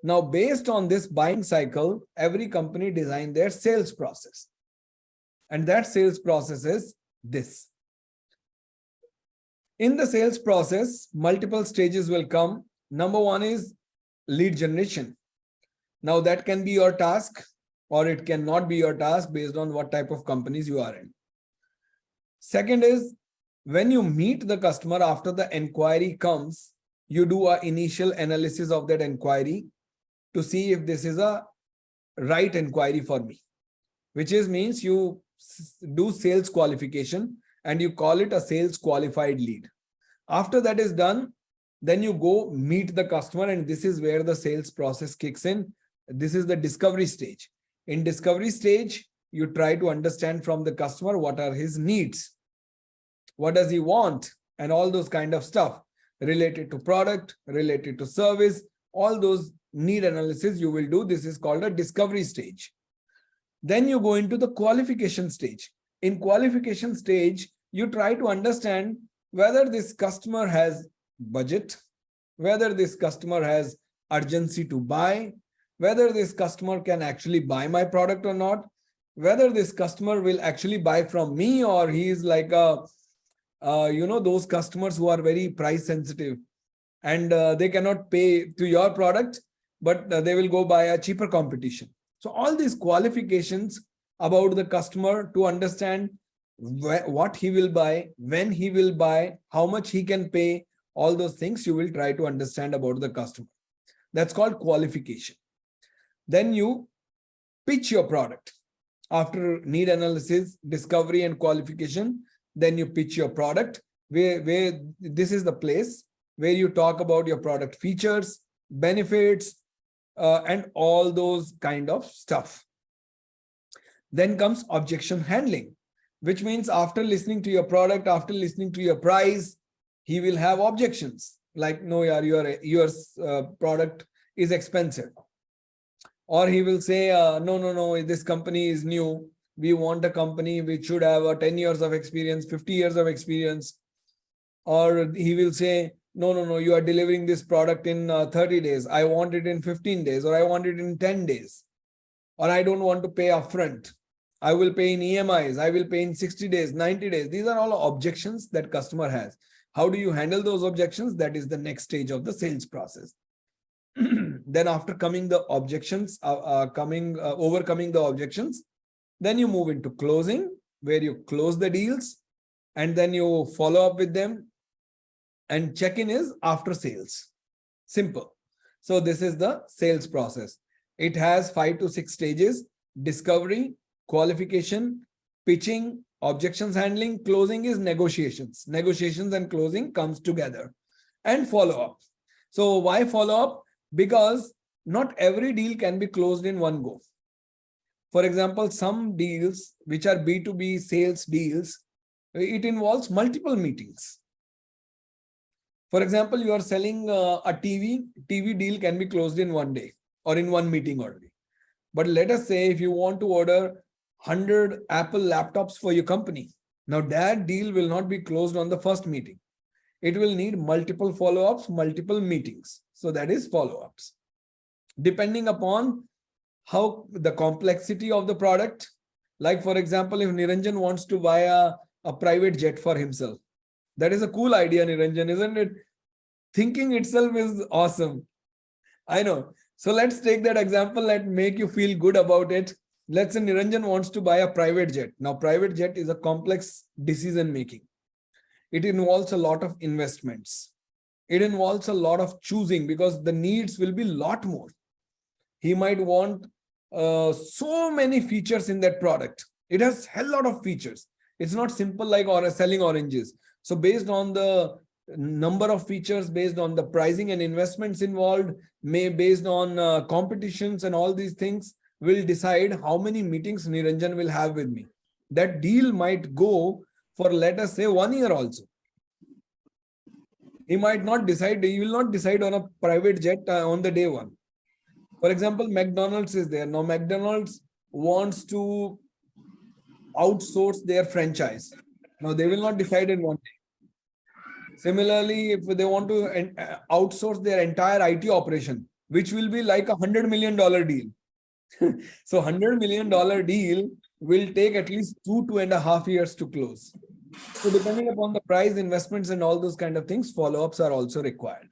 Now, based on this buying cycle, every company designed their sales process. And that sales process is this. In the sales process, multiple stages will come. Number one is lead generation. Now, that can be your task or it cannot be your task based on what type of companies you are in. Second is when you meet the customer after the inquiry comes, you do an initial analysis of that inquiry to see if this is a right inquiry for me, which means you do sales qualification and you call it a sales qualified lead. After that is done, then you go meet the customer, and this is where the sales process kicks in. This is the discovery stage. In discovery stage, you try to understand from the customer what are his needs, what does he want, and all those kind of stuff related to product, related to service, all those need analysis you will do. This is called a discovery stage. Then you go into the qualification stage. In qualification stage, you try to understand whether this customer has budget, whether this customer has urgency to buy, whether this customer can actually buy my product or not, whether this customer will actually buy from me or he is like those customers who are very price sensitive and they cannot pay to your product, but they will go buy a cheaper competition. So all these qualifications about the customer to understand what he will buy, when he will buy, how much he can pay, all those things you will try to understand about the customer. That's called qualification. Then you pitch your product. After need analysis, discovery and qualification, then you pitch your product, where this is the place where you talk about your product features, benefits, and all those kind of stuff. Then comes objection handling, which means after listening to your product, after listening to your price, he will have objections like, no, yaar, your product is expensive. Or he will say, no, this company is new. We want a company which should have 10 years of experience, 50 years of experience. Or he will say, no, you are delivering this product in 30 days. I want it in 15 days, or I want it in 10 days. Or I don't want to pay upfront. I will pay in EMIs. I will pay in 60 days, 90 days. These are all objections that customer has. How do you handle those objections? That is the next stage of the sales process. Then after coming the objections, overcoming the objections, then you move into closing, where you close the deals and then you follow up with them. And check-in is after sales. Simple. So this is the sales process. It has 5 to 6 stages: discovery, qualification, pitching, objections handling. Closing is negotiations. Negotiations and closing comes together. And follow-up. So why follow-up? Because not every deal can be closed in one go. For example, some deals which are B2B sales deals, it involves multiple meetings. For example, you are selling a TV deal can be closed in one day or in one meeting only. But let us say if you want to order 100 Apple laptops for your company, now that deal will not be closed on the first meeting. It will need multiple follow-ups, multiple meetings. So that is follow-ups. Depending upon how the complexity of the product, like for example, if Niranjan wants to buy a private jet for himself, that is a cool idea, Niranjan, isn't it? Thinking itself is awesome. I know. So let's take that example and make you feel good about it. Let's say Niranjan wants to buy a private jet. Now, private jet is a complex decision making. It involves a lot of investments. It involves a lot of choosing because the needs will be a lot more. He might want so many features in that product. It has a hell lot of features. It's not simple like selling oranges. So based on the number of features, based on the pricing and investments involved, based on competitions and all these things, will decide how many meetings Niranjan will have with me. That deal might go for, let us say, 1 year also. He might not decide, he will not decide on a private jet on the day one. For example, McDonald's is there. Now, McDonald's wants to outsource their franchise. Now, they will not decide in one day. Similarly, if they want to outsource their entire IT operation, which will be like $100 million deal. So $100 million deal will take at least 2.5 years to close. So depending upon the price, investments, and all those kind of things, follow-ups are also required.